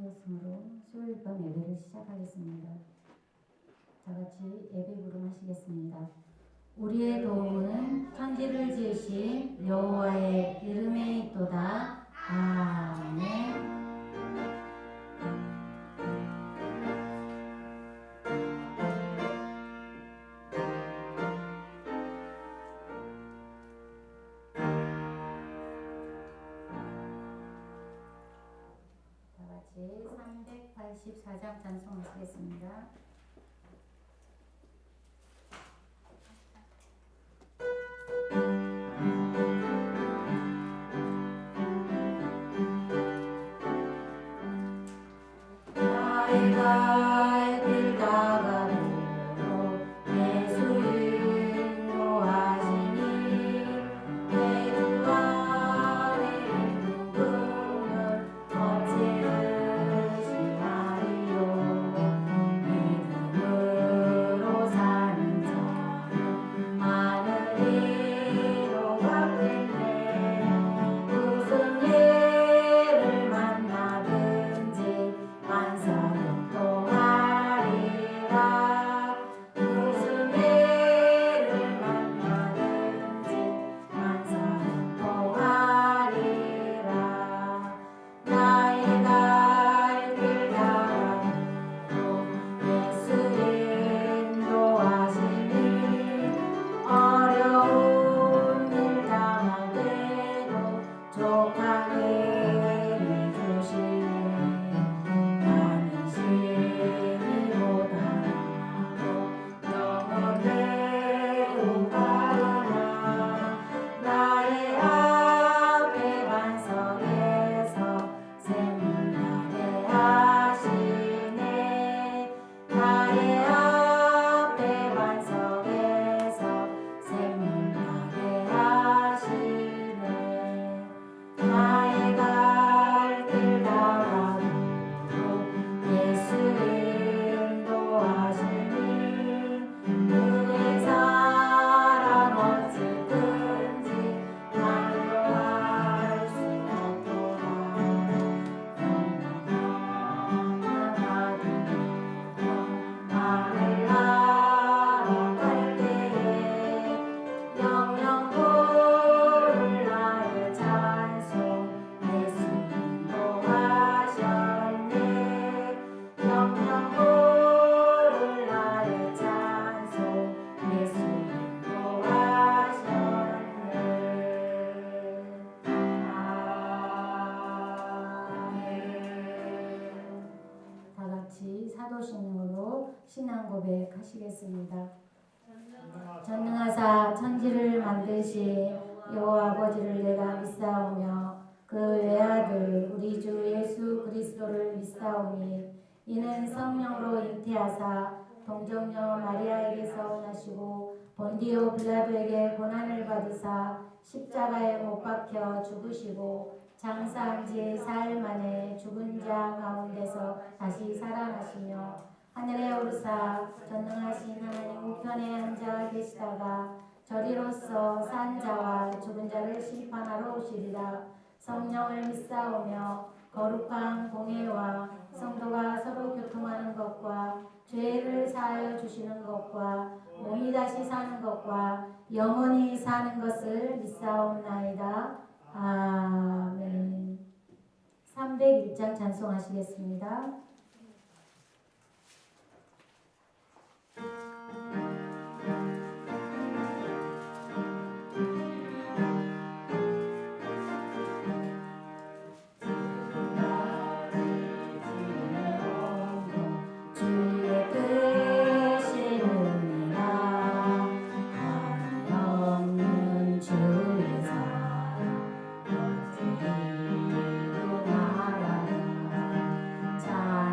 하였으므로 수요일 밤 예배를 시작하겠습니다. 다 같이 예배 부름하시겠습니다. 우리의 도움은 천지를 지으신 여호와의 이름에 있도다. 아멘. 다 같이 384장 찬송하시겠습니다. 사도신앙으로 신앙 고백하시겠습니다. 전능하사 천지를 만드신 여호와 아버지를 내가 믿사오며 그 외아들 우리 주 예수 그리스도를 믿사오니 이는 성령으로 잉태하사 동정녀 마리아에게서 나시고 본디오 빌라도에게 고난을 받으사 십자가에 못 박혀 죽으시고 장사한 지 사흘 만에 죽은 자 가운데서 다시 살아나시며 하늘에 오르사 전능하신 하나님 우편에 앉아 계시다가 저리로서 산 자와 죽은 자를 심판하러 오시리라. 성령을 믿사오며 거룩한 공회와 성도가 서로 교통하는 것과 죄를 사하여 주시는 것과 몸이 다시 사는 것과 영원히 사는 것을 믿사옵나이다. 아멘. 301장 찬송하시겠습니다. 자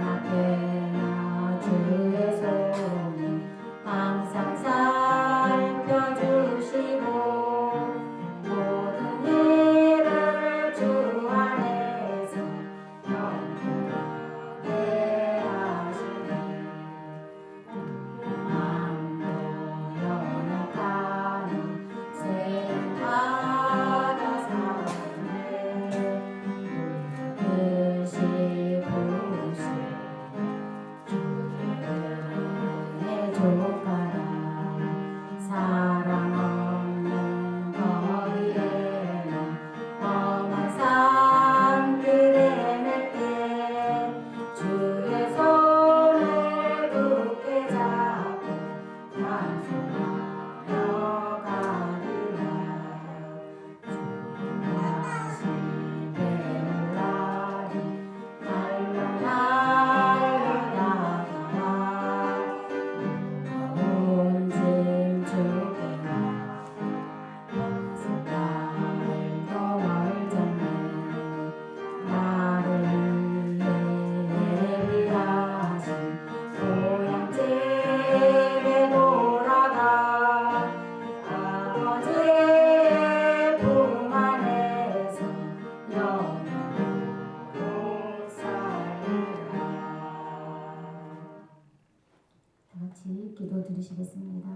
드리시겠습니다.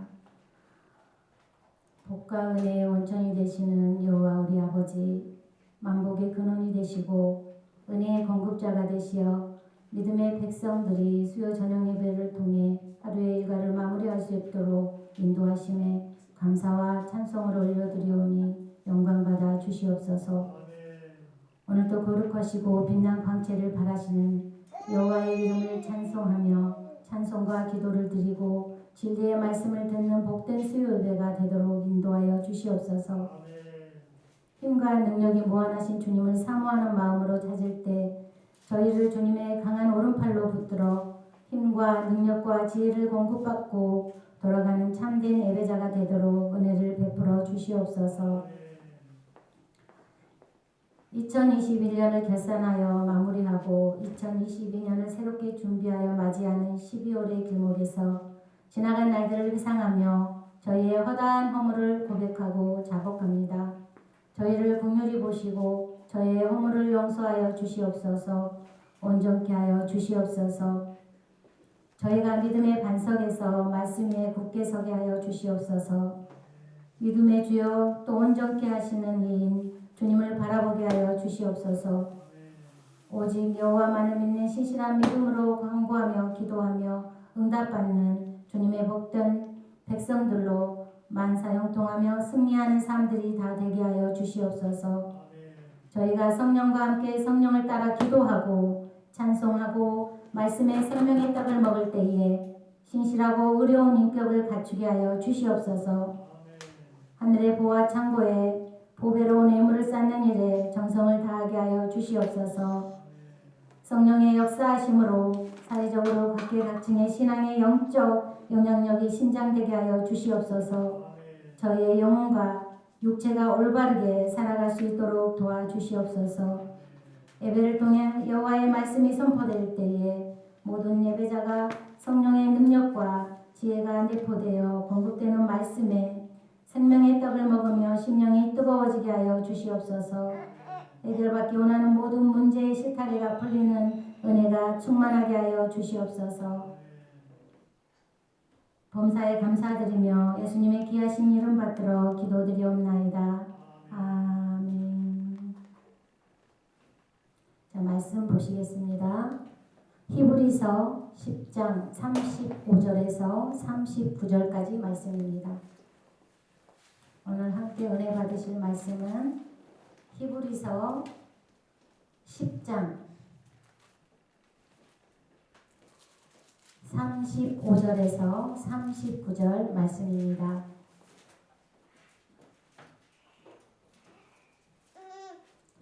복과 은혜의 원천이 되시는 여호와 우리 아버지, 만복의 근원이 되시고 은혜의 공급자가 되시어 믿음의 백성들이 수요 저녁 예배를 통해 하루의 일과를 마무리할 수 있도록 인도하심에 감사와 찬송을 올려드리오니 영광받아 주시옵소서. 오늘도 거룩하시고 빛난 광채를 바라시는 여호와의 이름을 찬송하며 찬송과 기도를 드리고 진리의 말씀을 듣는 복된 수요 예배가 되도록 인도하여 주시옵소서. 힘과 능력이 무한하신 주님을 사모하는 마음으로 찾을 때 저희를 주님의 강한 오른팔로 붙들어 힘과 능력과 지혜를 공급받고 돌아가는 참된 예배자가 되도록 은혜를 베풀어 주시옵소서. 2021년을 결산하여 마무리하고 2022년을 새롭게 준비하여 맞이하는 12월의 길목에서 지나간 날들을 회상하며 저희의 허다한 허물을 고백하고 자복합니다. 저희를 긍휼히 보시고 저희의 허물을 용서하여 주시옵소서. 온전케 하여 주시옵소서. 저희가 믿음의 반석에서 말씀 위에 굳게 서게 하여 주시옵소서. 믿음의 주여 또 온전케 하시는 이인 주님을 바라보게 하여 주시옵소서. 오직 여호와만을 믿는 신실한 믿음으로 간구하며 기도하며 응답받는 주님의 복된 백성들로 만사형통하며 승리하는 삶들이 다 되게 하여 주시옵소서. 저희가 성령과 함께 성령을 따라 기도하고 찬송하고 말씀의 생명의 떡을 먹을 때에 신실하고 의로운 인격을 갖추게 하여 주시옵소서. 하늘의 보화 창고에 보배로운 예물을 쌓는 일에 정성을 다하게 하여 주시옵소서. 성령의 역사하심으로 사회적으로 각계각층의 신앙의 영적 영향력이 신장되게 하여 주시옵소서. 저희의 영혼과 육체가 올바르게 살아갈 수 있도록 도와주시옵소서. 예배를 통해 여호와의 말씀이 선포될 때에 모든 예배자가 성령의 능력과 지혜가 내포되어 공급되는 말씀에 생명의 떡을 먹으며 심령이 뜨거워지게 하여 주시옵소서. 해결받기 원하는 모든 문제의 실타래가 풀리는 은혜가 충만하게 하여 주시옵소서. 범사에 감사드리며 예수님의 귀하신 이름 받들어 기도드리옵나이다. 아멘. 자, 말씀 보시겠습니다. 히브리서 10장 35절에서 39절까지 말씀입니다. 오늘 함께 은혜 받으실 말씀은 히브리서 10장 35절에서 39절 말씀입니다.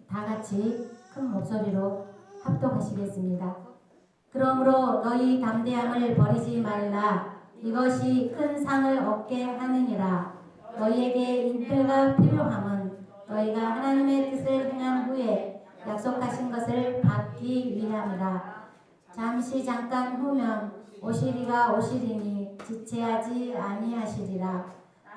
다 같이 큰 목소리로 합독하시겠습니다. 그러므로 너희 담대함을 버리지 말라. 이것이 큰 상을 얻게 하느니라. 너희에게 인표가 필요함은 너희가 하나님의 뜻을 행한 후에 약속하신 것을 받기 위함이라. 잠시 잠깐 후면 오시리가 오시리니 지체하지 아니하시리라.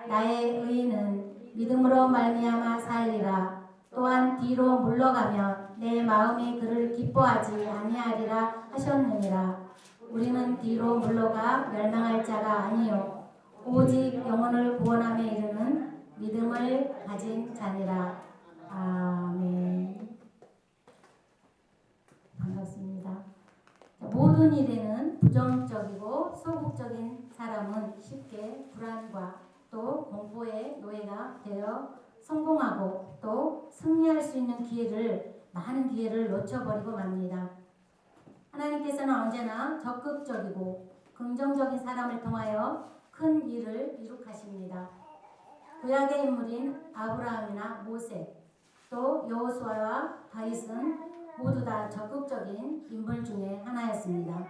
나의 의인은 믿음으로 말미암아 살리라. 또한 뒤로 물러가면 내 마음이 그를 기뻐하지 아니하리라 하셨느니라. 우리는 뒤로 물러가 멸망할 자가 아니요 오직 영혼을 구원함에 이르는 믿음을 가진 자니라. 아멘. 반갑습니다. 모든 일에는 부정적이고 소극적인 사람은 쉽게 불안과 또 공포의 노예가 되어 성공하고 또 승리할 수 있는 많은 기회를 놓쳐버리고 맙니다. 하나님께서는 언제나 적극적이고 긍정적인 사람을 통하여 큰 일을 이룩하십니다. 구약의 인물인 아브라함이나 모세, 또 여호수아와 다윗은 모두 다 적극적인 인물 중에 하나였습니다.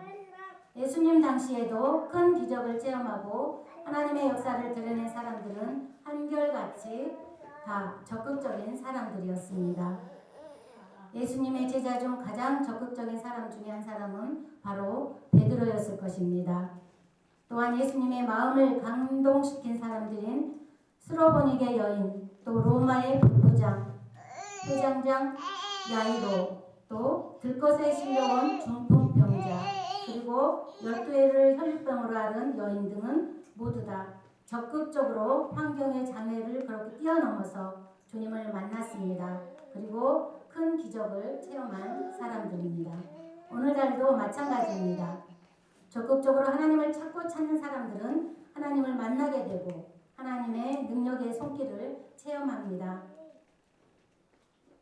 예수님 당시에도 큰 기적을 체험하고 하나님의 역사를 드러낸 사람들은 한결같이 다 적극적인 사람들이었습니다. 예수님의 제자 중 가장 적극적인 사람 중에 한 사람은 바로 베드로였을 것입니다. 또한 예수님의 마음을 감동시킨 사람들인 스로보닉의 여인, 또 로마의 부장, 회장장 야이로, 또 들것에 실려온 중풍병자, 그리고 12해를 혈류병으로 앓은 여인 등은 모두 다 적극적으로 환경의 장애를 그렇게 뛰어넘어서 주님을 만났습니다. 그리고 큰 기적을 체험한 사람들입니다. 오늘날도 마찬가지입니다. 적극적으로 하나님을 찾고 찾는 사람들은 하나님을 만나게 되고 하나님의 능력의 손길을 체험합니다.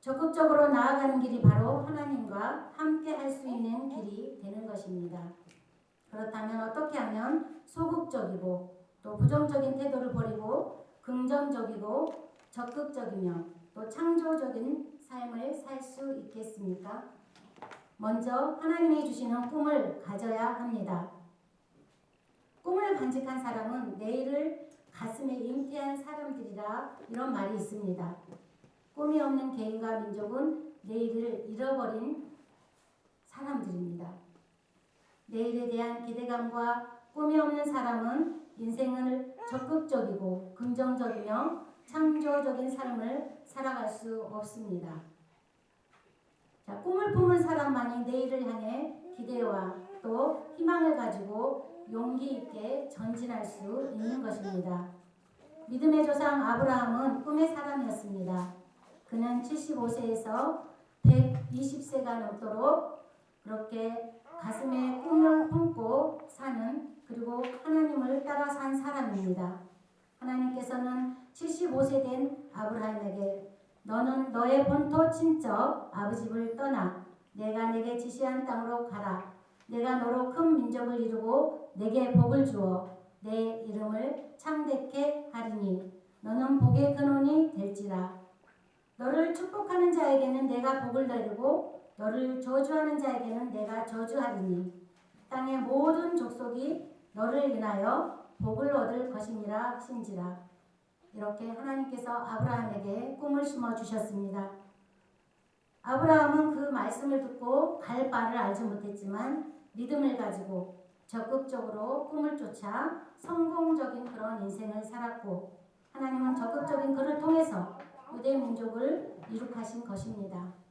적극적으로 나아가는 길이 바로 하나님과 함께 할 수 있는 길이 되는 것입니다. 그렇다면 어떻게 하면 소극적이고 또 부정적인 태도를 버리고 긍정적이고 적극적이며 또 창조적인 삶을 살 수 있겠습니까? 먼저 하나님이 주시는 꿈을 가져야 합니다. 꿈을 간직한 사람은 내일을 가슴에 잉태한 사람들이라 이런 말이 있습니다. 꿈이 없는 개인과 민족은 내일을 잃어버린 사람들입니다. 내일에 대한 기대감과 꿈이 없는 사람은 인생을 적극적이고 긍정적이며 창조적인 삶을 살아갈 수 없습니다. 자, 꿈을 품은 사람만이 내일을 향해 기대와 또 희망을 가지고 용기 있게 전진할 수 있는 것입니다. 믿음의 조상 아브라함은 꿈의 사람이었습니다. 그는 75세에서 120세가 넘도록 그렇게 가슴에 꿈을 품고 사는 그리고 하나님을 따라 산 사람입니다. 하나님께서는 75세 된 아브라함에게 너는 너의 본토 친척 아버집을 떠나 내가 내게 지시한 땅으로 가라. 내가 너로 큰 민족을 이루고 내게 복을 주어 내 이름을 창대케 하리니 너는 복의 근원이 될지라. 너를 축복하는 자에게는 내가 복을 내리고 너를 저주하는 자에게는 내가 저주하리니 땅의 모든 족속이 너를 인하여 복을 얻을 것이니라 하신지라. 이렇게 하나님께서 아브라함에게 꿈을 심어 주셨습니다. 아브라함은 그 말씀을 듣고 갈 바를 알지 못했지만 믿음을 가지고 적극적으로 꿈을 쫓아 성공적인 그런 인생을 살았고 하나님은 적극적인 그를 통해서 유대 민족을 이룩하신 것입니다.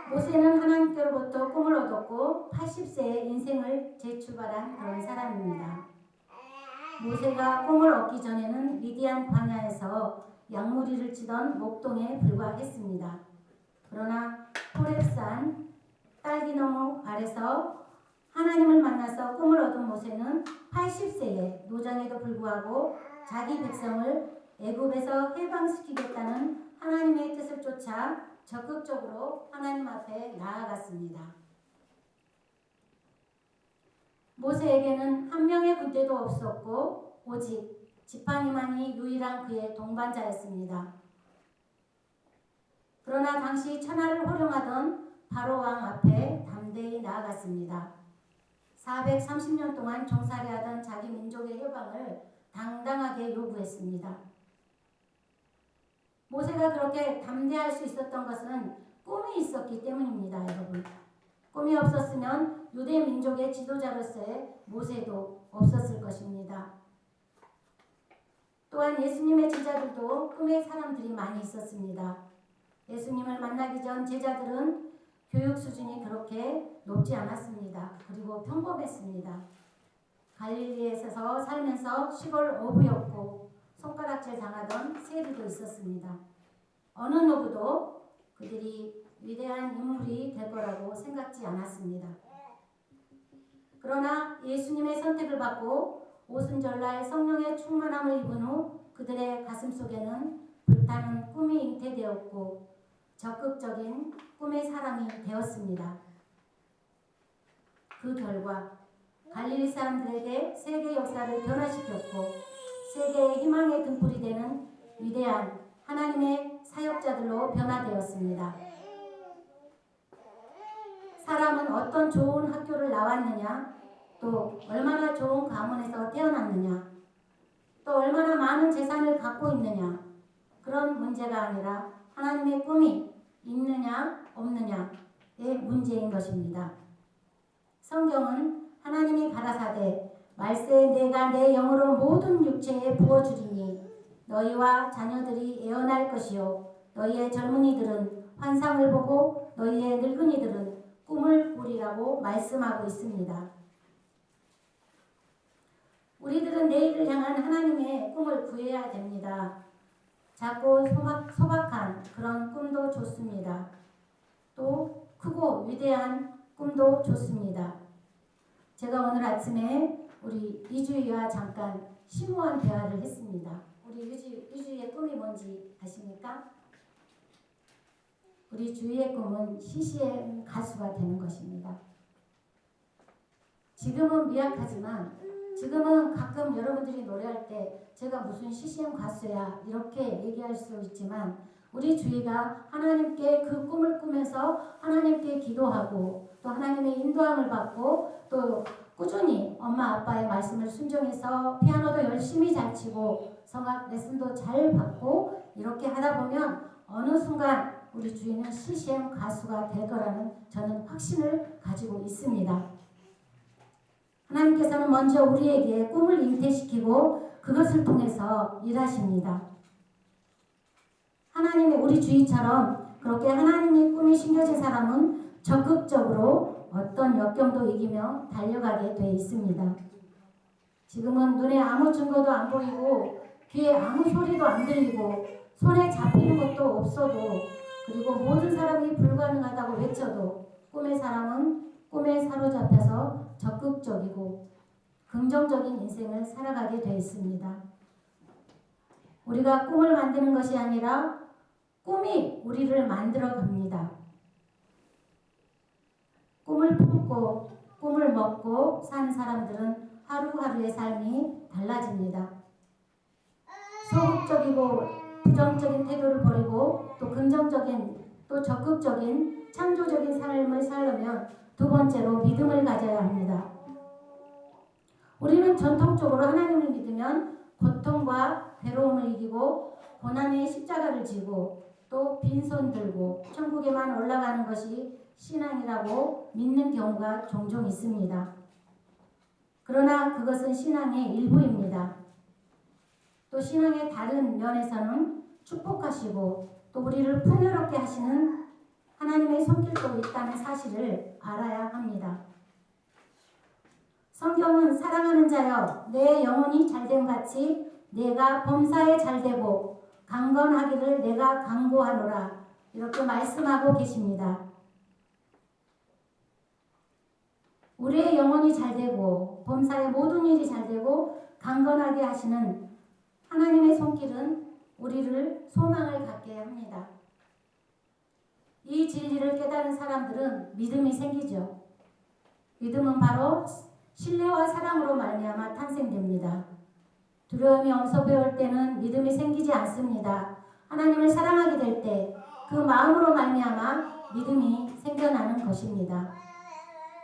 모세는 하나님께로부터 꿈을 얻었고 80세에 인생을 재출발한 그런 사람입니다. 모세가 꿈을 얻기 전에는 미디안 광야에서 양무리를 치던 목동에 불과했습니다. 그러나 호렙산 딸기나무 아래서 하나님을 만나서 꿈을 얻은 모세는 80세에 노장에도 불구하고 자기 백성을 애굽에서 해방시키겠다는 하나님의 뜻을 쫓아 적극적으로 하나님 앞에 나아갔습니다. 모세에게는 한 명의 군대도 없었고 오직 지팡이만이 유일한 그의 동반자였습니다. 그러나 당시 천하를 호령하던 바로 왕 앞에 담대히 나아갔습니다. 430년 동안 종살이하던 자기 민족의 해방을 당당하게 요구했습니다. 모세가 그렇게 담대할 수 있었던 것은 꿈이 있었기 때문입니다, 여러분. 꿈이 없었으면 유대 민족의 지도자로서의 모세도 없었을 것입니다. 또한 예수님의 제자들도 꿈의 사람들이 많이 있었습니다. 예수님을 만나기 전 제자들은 교육 수준이 그렇게 높지 않았습니다. 그리고 평범했습니다. 갈릴리에서 살면서 시골 어부였고 손가락질 당하던 세리도 있었습니다. 어느 누구도 그들이 위대한 인물이 될 거라고 생각지 않았습니다. 그러나 예수님의 선택을 받고 오순절날 성령의 충만함을 입은 후 그들의 가슴 속에는 불타는 꿈이 잉태되었고 적극적인 꿈의 사람이 되었습니다. 그 결과 갈릴리 사람들에게 세계 역사를 변화시켰고 세계의 희망의 등불이 되는 위대한 하나님의 사역자들로 변화되었습니다. 사람은 어떤 좋은 학교를 나왔느냐, 또 얼마나 좋은 가문에서 태어났느냐, 또 얼마나 많은 재산을 갖고 있느냐, 그런 문제가 아니라 하나님의 꿈이 있느냐 없느냐의 문제인 것입니다. 성경은 하나님이 가라사대 말세 내가 내 영으로 모든 육체에 부어주리니 너희와 자녀들이 애어날 것이요 너희의 젊은이들은 환상을 보고 너희의 늙은이들은 꿈을 꾸리라고 말씀하고 있습니다. 우리들은 내일을 향한 하나님의 꿈을 구해야 됩니다. 작고 소박한 그런 꿈도 좋습니다. 또 크고 위대한 꿈도 좋습니다. 제가 오늘 아침에 우리 이주희와 잠깐 심오한 대화를 했습니다. 우리 이주희의 꿈이 뭔지 아십니까? 우리 주희의 꿈은 CCM 가수가 되는 것입니다. 지금은 미약하지만 지금은 가끔 여러분들이 노래할 때 제가 무슨 CCM 가수야 이렇게 얘기할 수 있지만 우리 주희가 하나님께 그 꿈을 꾸면서 하나님께 기도하고 또 하나님의 인도함을 받고 또 꾸준히 엄마 아빠의 말씀을 순종해서 피아노도 열심히 잘 치고 성악 레슨도 잘 받고 이렇게 하다 보면 어느 순간 우리 주희는 CCM 가수가 될 거라는 저는 확신을 가지고 있습니다. 하나님께서는 먼저 우리에게 꿈을 잉태시키고 그것을 통해서 일하십니다. 하나님의 우리 주희처럼 그렇게 하나님의 꿈이 심겨진 사람은 적극적으로 어떤 역경도 이기며 달려가게 돼 있습니다. 지금은 눈에 아무 증거도 안 보이고 귀에 아무 소리도 안 들리고 손에 잡히는 것도 없어도 그리고 모든 사람이 불가능하다고 외쳐도 꿈의 사람은 꿈에 사로잡혀서 적극적이고 긍정적인 인생을 살아가게 돼 있습니다. 우리가 꿈을 만드는 것이 아니라 꿈이 우리를 만들어 갑니다. 꿈을 품고 꿈을 먹고 산 사람들은 하루하루의 삶이 달라집니다. 소극적이고 부정적인 태도를 버리고 또 긍정적인 또 적극적인 창조적인 삶을 살려면 두 번째로 믿음을 가져야 합니다. 우리는 전통적으로 하나님을 믿으면 고통과 괴로움을 이기고 고난의 십자가를 지고 또 빈손 들고 천국에만 올라가는 것이 신앙이라고 믿는 경우가 종종 있습니다. 그러나 그것은 신앙의 일부입니다. 또 신앙의 다른 면에서는 축복하시고 또 우리를 풍요롭게 하시는 하나님의 손길도 있다는 사실을 알아야 합니다. 성경은 사랑하는 자여 내 영혼이 잘됨같이 내가 범사에 잘되고 강건하기를 내가 간구하노라 이렇게 말씀하고 계십니다. 우리의 영혼이 잘되고 범사의 모든 일이 잘되고 강건하게 하시는 하나님의 손길은 우리를 소망을 갖게 합니다. 이 진리를 깨달은 사람들은 믿음이 생기죠. 믿음은 바로 신뢰와 사랑으로 말미암아 탄생됩니다. 두려움이 엄습해올 때는 믿음이 생기지 않습니다. 하나님을 사랑하게 될 때 그 마음으로 말미암아 믿음이 생겨나는 것입니다.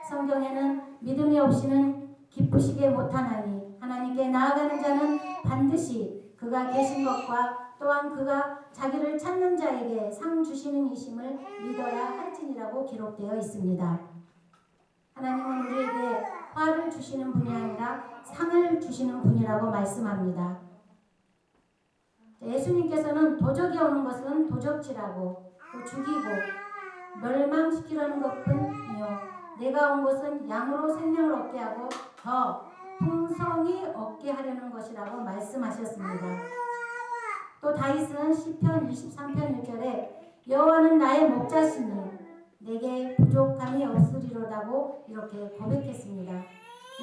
성경에는 믿음이 없이는 기쁘시게 못하나니 하나님께 나아가는 자는 반드시 그가 계신 것과 또한 그가 자기를 찾는 자에게 상 주시는 이심을 믿어야 할지니라고 기록되어 있습니다. 하나님은 우리에게 화를 주시는 분이 아니라 상을 주시는 분이라고 말씀합니다. 예수님께서는 도적이 오는 것은 도적질하고 또 죽이고 멸망시키려는 것뿐이요 내가 온 것은 양으로 생명을 얻게 하고 더 풍성히 얻게 하려는 것이라고 말씀하셨습니다. 또 다윗은 시편 23편 1절에 여호와는 나의 목자시니 내게 부족함이 없으리로다고 이렇게 고백했습니다.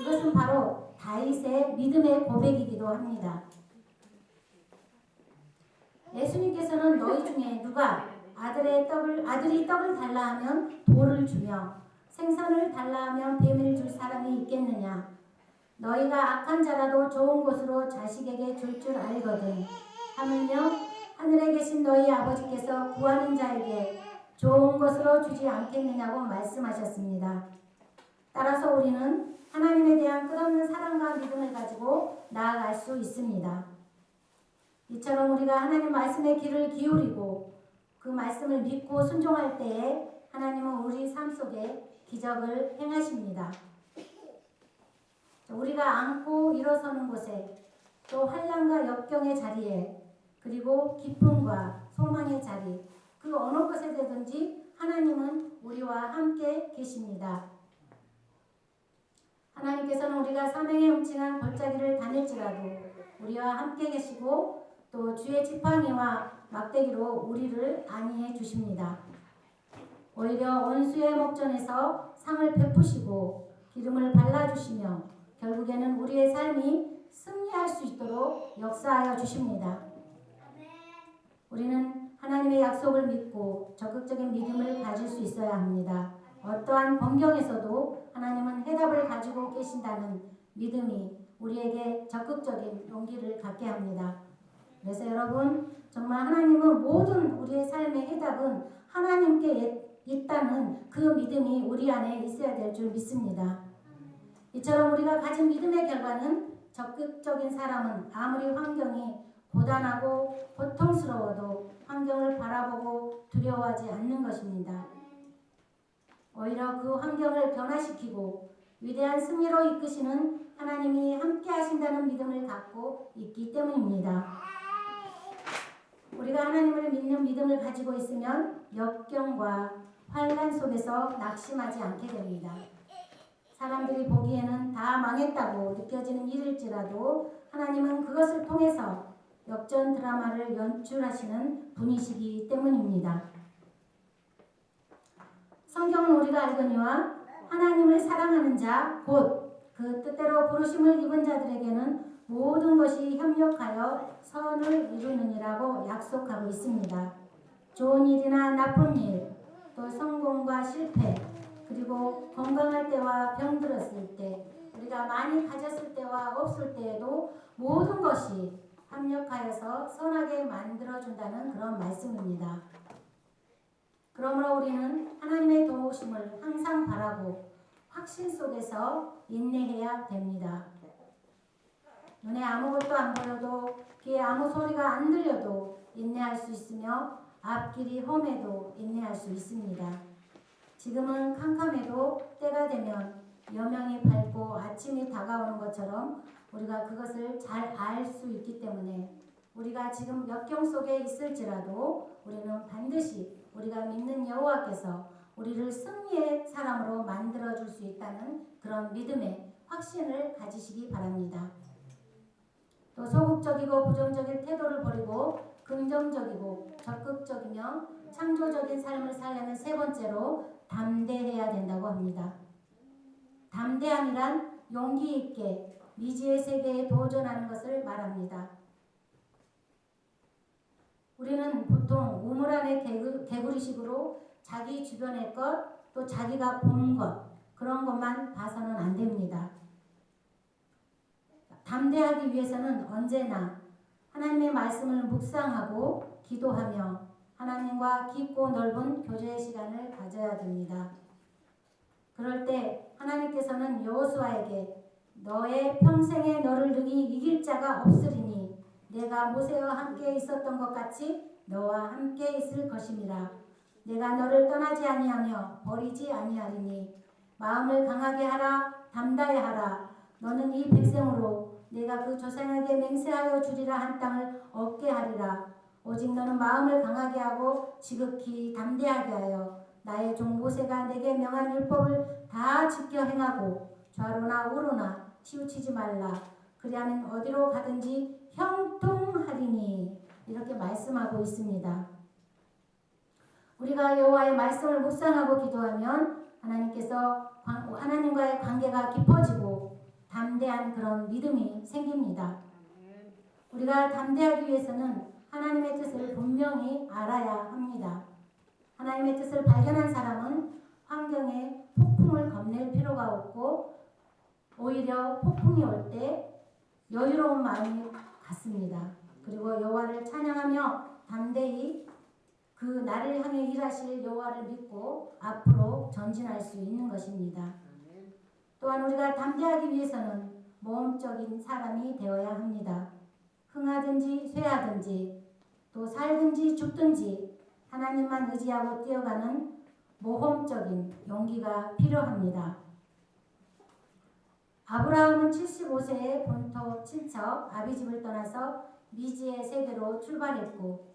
이것은 바로 다윗의 믿음의 고백이기도 합니다. 예수님께서는 너희 중에 누가 아들이 떡을 달라 하면 돌을 주며 생선을 달라 하면 뱀을 줄 사람이 있겠느냐. 너희가 악한 자라도 좋은 곳으로 자식에게 줄 줄 알거든. 하물며 하늘에 계신 너희 아버지께서 구하는 자에게 좋은 것으로 주지 않겠느냐고 말씀하셨습니다. 따라서 우리는 하나님에 대한 끝없는 사랑과 믿음을 가지고 나아갈 수 있습니다. 이처럼 우리가 하나님 말씀에 귀를 기울이고 그 말씀을 믿고 순종할 때에 하나님은 우리 삶 속에 기적을 행하십니다. 우리가 안고 일어서는 곳에 또 환난과 역경의 자리에 그리고 기쁨과 소망의 자리 그 어느 곳에 되든지 하나님은 우리 우리와 함께 계십니다. 하나님께서는 우리가 사명에 음침한 골짜기를 다닐지라도 우리와 함께 계시고 또 주의 지팡이와 막대기로 우리를 안위해 주십니다. 오히려 원수의 목전에서 상을 베푸시고 기름을 발라주시며 결국에는 우리의 삶이 승리할 수 있도록 역사하여 주십니다. 우리는 하나님의 약속을 믿고 적극적인 믿음을 가질 수 있어야 합니다. 어떠한 번경에서도 하나님은 해답을 가지고 계신다는 믿음이 우리에게 적극적인 용기를 갖게 합니다. 그래서 여러분, 정말 하나님은 모든 우리의 삶의 해답은 하나님께 있다는 그 믿음이 우리 안에 있어야 될 줄 믿습니다. 이처럼 우리가 가진 믿음의 결과는 적극적인 사람은 아무리 환경이 고단하고 고통스러워도 환경을 바라보고 두려워하지 않는 것입니다. 오히려 그 환경을 변화시키고 위대한 승리로 이끄시는 하나님이 함께 하신다는 믿음을 갖고 있기 때문입니다. 우리가 하나님을 믿는 믿음을 가지고 있으면 역경과 환난 속에서 낙심하지 않게 됩니다. 사람들이 보기에는 다 망했다고 느껴지는 일일지라도 하나님은 그것을 통해서 역전 드라마를 연출하시는 분이시기 때문입니다. 성경은 우리가 알거니와 하나님을 사랑하는 자 곧 그 뜻대로 부르심을 입은 자들에게는 모든 것이 협력하여 선을 이루느니라고 약속하고 있습니다. 좋은 일이나 나쁜 일, 또 성공과 실패, 그리고 건강할 때와 병들었을 때, 우리가 많이 가졌을 때와 없을 때에도 모든 것이 합력하여서 선하게 만들어준다는 그런 말씀입니다. 그러므로 우리는 하나님의 도우심을 항상 바라고 확신 속에서 인내해야 됩니다. 눈에 아무것도 안 보여도 귀에 아무 소리가 안 들려도 인내할 수 있으며 앞길이 험해도 인내할 수 있습니다. 지금은 캄캄해도 때가 되면 여명이 밝고 아침이 다가오는 것처럼 우리가 그것을 잘 알 수 있기 때문에 우리가 지금 역경 속에 있을지라도 우리는 반드시 우리가 믿는 여호와께서 우리를 승리의 사람으로 만들어줄 수 있다는 그런 믿음의 확신을 가지시기 바랍니다. 또 소극적이고 부정적인 태도를 버리고 긍정적이고 적극적이며 창조적인 삶을 살려면 세 번째로 담대해야 된다고 합니다. 담대함이란 용기 있게 미지의 세계에 도전하는 것을 말합니다. 우리는 보통 우물 안의 개구리식으로 자기 주변의 것, 또 자기가 본 것, 그런 것만 봐서는 안 됩니다. 담대하기 위해서는 언제나 하나님의 말씀을 묵상하고 기도하며 하나님과 깊고 넓은 교제의 시간을 가져야 됩니다. 그럴 때 하나님께서는 여호수아에게 너의 평생에 너를 능히 이길 자가 없으리니 내가 모세와 함께 있었던 것 같이 너와 함께 있을 것임이라. 내가 너를 떠나지 아니하며 버리지 아니하리니 마음을 강하게 하라 담대히 하라. 너는 이 백성으로 내가 그 조상에게 맹세하여 주리라 한 땅을 얻게 하리라. 오직 너는 마음을 강하게 하고 지극히 담대하게 하여 나의 종 모세가 내게 명한 율법을 다 지켜 행하고 좌로나 우로나 치우치지 말라. 그리하면 어디로 가든지 형통하리니. 이렇게 말씀하고 있습니다. 우리가 여호와의 말씀을 묵상하고 기도하면 하나님과의 관계가 깊어지고 담대한 그런 믿음이 생깁니다. 우리가 담대하기 위해서는 하나님의 뜻을 분명히 알아야 합니다. 하나님의 뜻을 발견한 사람은 환경에 폭풍을 겁낼 필요가 없고 오히려 폭풍이 올 때 여유로운 마음이 갖습니다. 그리고 여호와를 찬양하며 담대히 그 나를 향해 일하실 여호와를 믿고 앞으로 전진할 수 있는 것입니다. 또한 우리가 담대하기 위해서는 모험적인 사람이 되어야 합니다. 흥하든지 쇠하든지 또 살든지 죽든지 하나님만 의지하고 뛰어가는 모험적인 용기가 필요합니다. 아브라함은 75세에 본토 친척 아비집을 떠나서 미지의 세계로 출발했고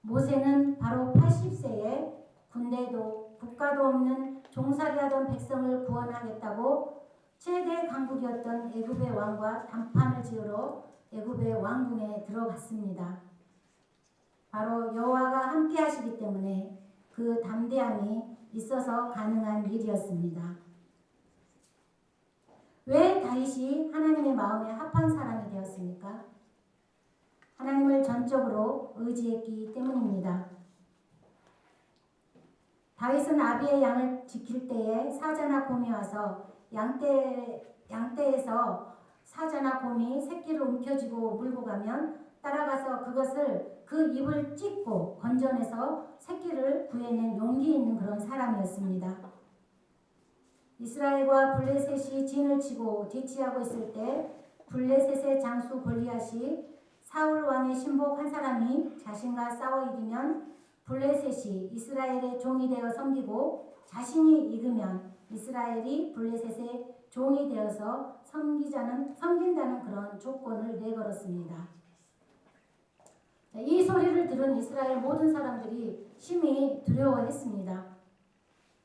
모세는 바로 80세에 군대도 국가도 없는 종살이하던 백성을 구원하겠다고 최대 강국이었던 애굽의 왕과 담판을 지으러 애굽의 왕궁에 들어갔습니다. 바로 여호와가 함께 하시기 때문에 그 담대함이 있어서 가능한 일이었습니다. 왜 다윗이 하나님의 마음에 합한 사람이 되었습니까? 하나님을 전적으로 의지했기 때문입니다. 다윗은 아비의 양을 지킬 때에 사자나 곰이 와서 양떼에서 사자나 곰이 새끼를 움켜쥐고 물고 가면 따라가서 그것을 그 입을 찢고 건져내서 새끼를 구해낸 용기 있는 그런 사람이었습니다. 이스라엘과 블레셋이 진을 치고 뒤치하고 있을 때 블레셋의 장수 골리앗이 사울 왕의 신복 한 사람이 자신과 싸워 이기면 블레셋이 이스라엘의 종이 되어 섬기고 자신이 이기면 이스라엘이 블레셋의 종이 되어서 섬긴다는 그런 조건을 내걸었습니다. 이 소리를 들은 이스라엘 모든 사람들이 심히 두려워했습니다.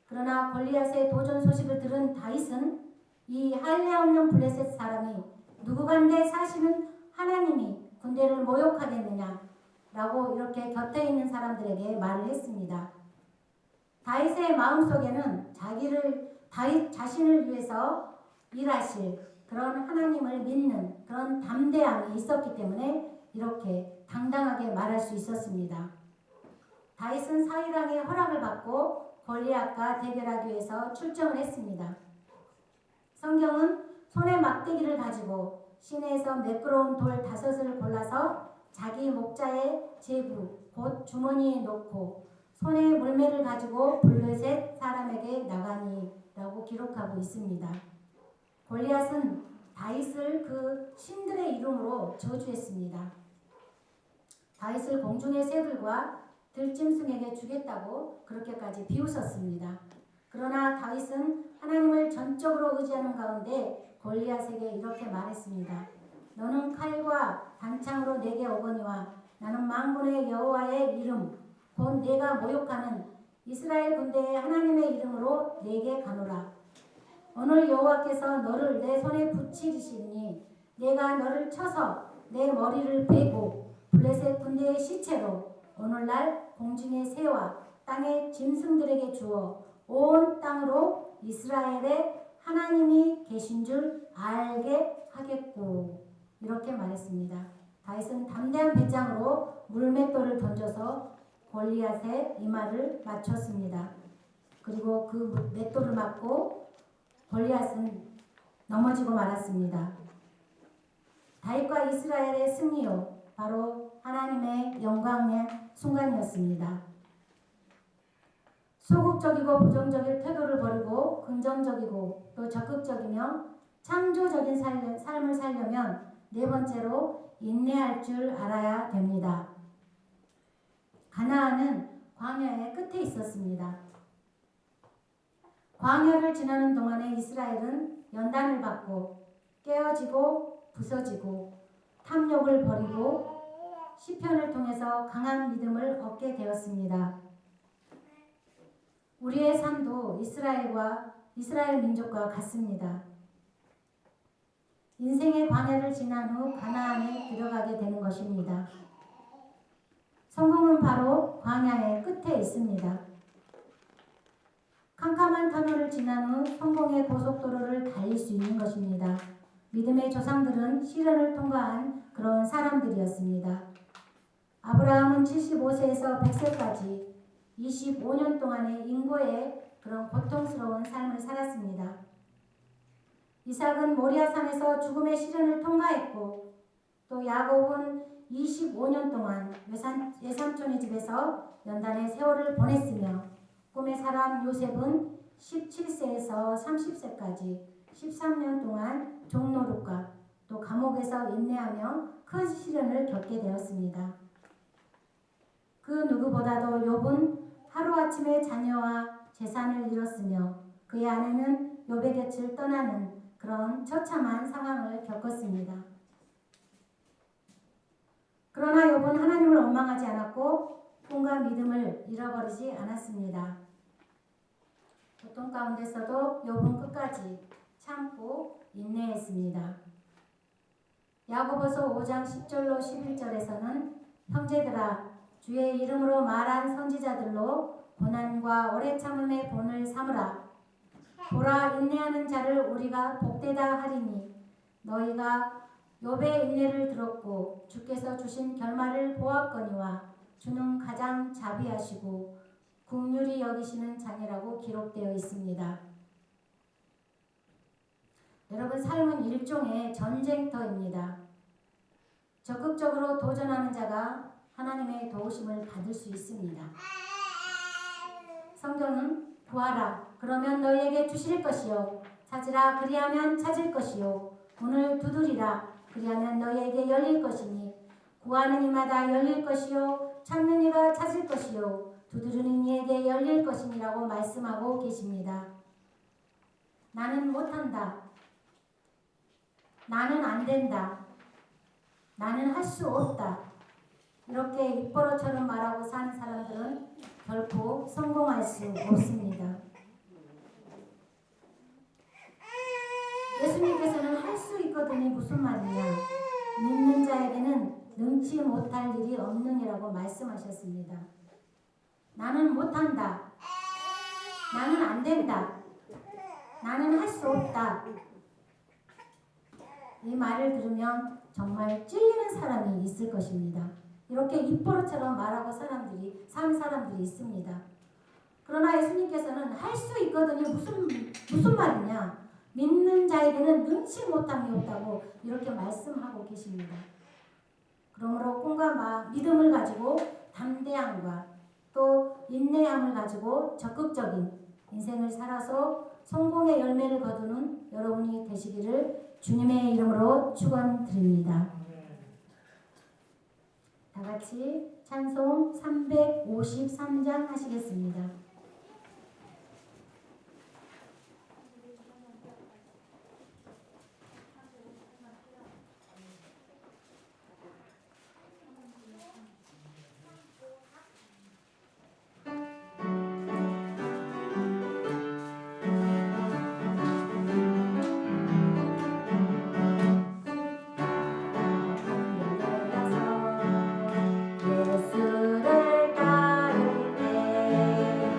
그러나 골리앗의 도전 소식을 들은 다윗은 이 할례 없는 블레셋 사람이 누구간데 사시는 하나님이 군대를 모욕하겠느냐 라고 이렇게 곁에 있는 사람들에게 말을 했습니다. 다윗의 마음속에는 다윗 자신을 위해서 일하실 그런 하나님을 믿는 그런 담대함이 있었기 때문에 이렇게 당당하게 말할 수 있었습니다. 다윗은 사울왕의 허락을 받고 골리앗과 대결하기 위해서 출정을 했습니다. 성경은 손에 막대기를 가지고 시내에서 매끄러운 돌 5을 골라서 자기 목자의 제구 곧 주머니에 넣고 손에 물매를 가지고 블레셋 사람에게 나가니 라고 기록하고 있습니다. 골리앗은 다윗을 그 신들의 이름으로 저주했습니다. 다윗을 공중의 새들과 들짐승에게 주겠다고 그렇게까지 비웃었습니다. 그러나 다윗은 하나님을 전적으로 의지하는 가운데 골리앗에게 이렇게 말했습니다. 너는 칼과 단창으로 내게 오거니와 나는 만군의 여호와의 이름 곧 내가 모욕하는 이스라엘 군대의 하나님의 이름으로 내게 가노라. 오늘 여호와께서 너를 내 손에 붙이시니 내가 너를 쳐서 내 머리를 베고 블레셋 군대의 시체로 오늘날 공중의 새와 땅의 짐승들에게 주어 온 땅으로 이스라엘의 하나님이 계신 줄 알게 하겠고 이렇게 말했습니다. 다윗은 담대한 배짱으로 물맷돌을 던져서 골리앗의 이마를 맞췄습니다. 그리고 그 맷돌을 맞고 골리앗은 넘어지고 말았습니다. 다윗과 이스라엘의 승리요 바로 하나님의 영광의 순간이었습니다. 소극적이고 부정적인 태도를 버리고 긍정적이고 또 적극적이며 창조적인 삶을 살려면 네 번째로 인내할 줄 알아야 됩니다. 가나안은 광야의 끝에 있었습니다. 광야를 지나는 동안에 이스라엘은 연단을 받고 깨어지고 부서지고 탐욕을 버리고 시편을 통해서 강한 믿음을 얻게 되었습니다. 우리의 삶도 이스라엘 민족과 같습니다. 인생의 광야를 지난 후 가나안에 들어가게 되는 것입니다. 성공은 바로 광야의 끝에 있습니다. 캄캄한 터널을 지난 후 성공의 고속도로를 달릴 수 있는 것입니다. 믿음의 조상들은 시련을 통과한 그런 사람들이었습니다. 아브라함은 75세에서 100세까지 25년 동안의 인고의 그런 고통스러운 삶을 살았습니다. 이삭은 모리아산에서 죽음의 시련을 통과했고 또 야곱은 25년 동안 외삼촌의 집에서 연단의 세월을 보냈으며 꿈의 사람 요셉은 17세에서 30세까지 13년 동안 종노릇과 또 감옥에서 인내하며 큰 시련을 겪게 되었습니다. 그 누구보다도 욥은 하루아침에 자녀와 재산을 잃었으며 그의 아내는 욥의 곁을 떠나는 그런 처참한 상황을 겪었습니다. 그러나 욥은 하나님을 원망하지 않았고 꿈과 믿음을 잃어버리지 않았습니다. 고통 가운데서도 욥은 끝까지 참고 인내했습니다. 야고보서 5장 10절로 11절에서는 형제들아 주의 이름으로 말한 선지자들로 고난과 오래 참음의 본을 삼으라. 보라 인내하는 자를 우리가 복되다 하리니 너희가 욥의 인내를 들었고 주께서 주신 결말을 보았거니와 주는 가장 자비하시고 긍휼히 여기시는 자니라고 기록되어 있습니다. 여러분, 삶은 일종의 전쟁터입니다. 적극적으로 도전하는 자가 하나님의 도우심을 받을 수 있습니다. 성경은 구하라 그러면 너희에게 주실 것이요 찾으라 그리하면 찾을 것이요 문을 두드리라 그리하면 너희에게 열릴 것이니 구하는 이마다 열릴 것이요 찾는 이가 찾을 것이요 두드리는 이에게 열릴 것이니라고 말씀하고 계십니다. 나는 못한다. 나는 안 된다. 나는 할 수 없다. 이렇게 입버릇처럼 말하고 사는 사람들은 결코 성공할 수 없습니다. 예수님께서는 할 수 있거든이 무슨 말이냐? 믿는 자에게는 능치 못할 일이 없느니라고 말씀하셨습니다. 나는 못한다. 나는 안 된다. 나는 할 수 없다. 이 말을 들으면 정말 찔리는 사람이 있을 것입니다. 이렇게 입버릇처럼 말하고 사는 사람들이 있습니다. 그러나 예수님께서는 할 수 있거든요. 무슨 말이냐? 믿는 자에게는 능치 못함이 없다고 이렇게 말씀하고 계십니다. 그러므로 꿈과 믿음을 가지고 담대함과 또 인내함을 가지고 적극적인 인생을 살아서 성공의 열매를 거두는 여러분이 되시기를 주님의 이름으로 축원드립니다. 다 같이 찬송 353장 하시겠습니다. 예수를 따를 때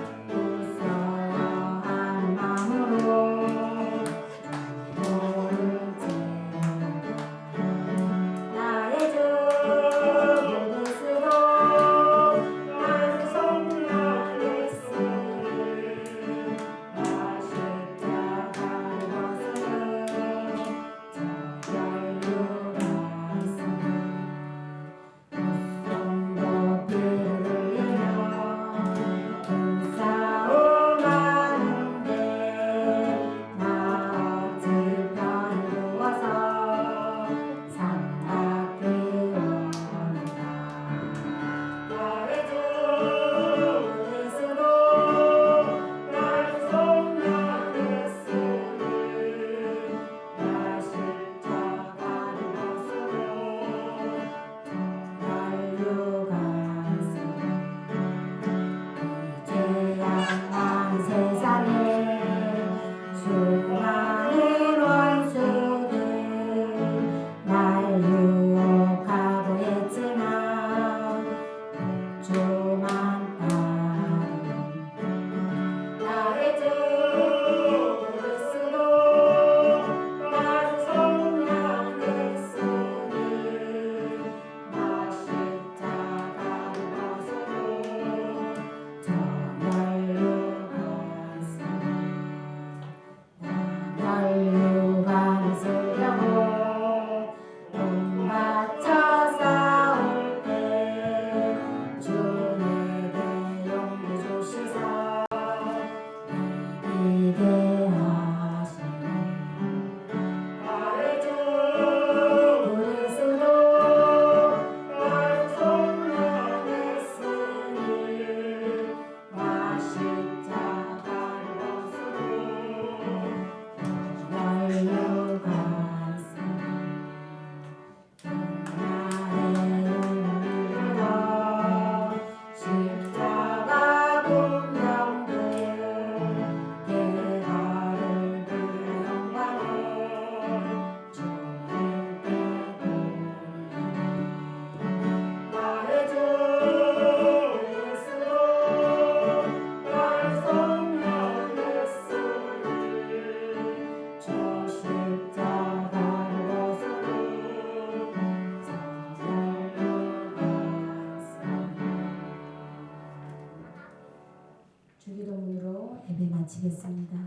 주기도문으로 예배 마치겠습니다.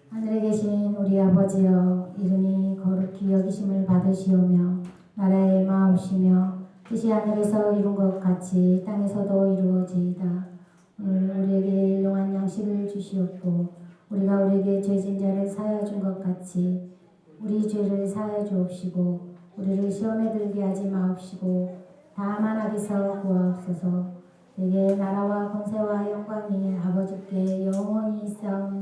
하늘에 계신 우리 아버지여, 이름이 거룩히 여기심을 받으시오며 나라의 마옵시며 뜻이 하늘에서 이룬 것 같이 땅에서도 이루어지이다. 오늘 우리에게 일용할 양식을 주시옵고 우리가 우리에게 죄진 자를 사하여 준 것 같이 우리 죄를 사하여 주옵시고 우리를 시험에 들게 하지 마옵시고 다만 악에서 구하옵소서. 내게 나라와 권세와 영광이 아버지께 영원히 있사옵나이다.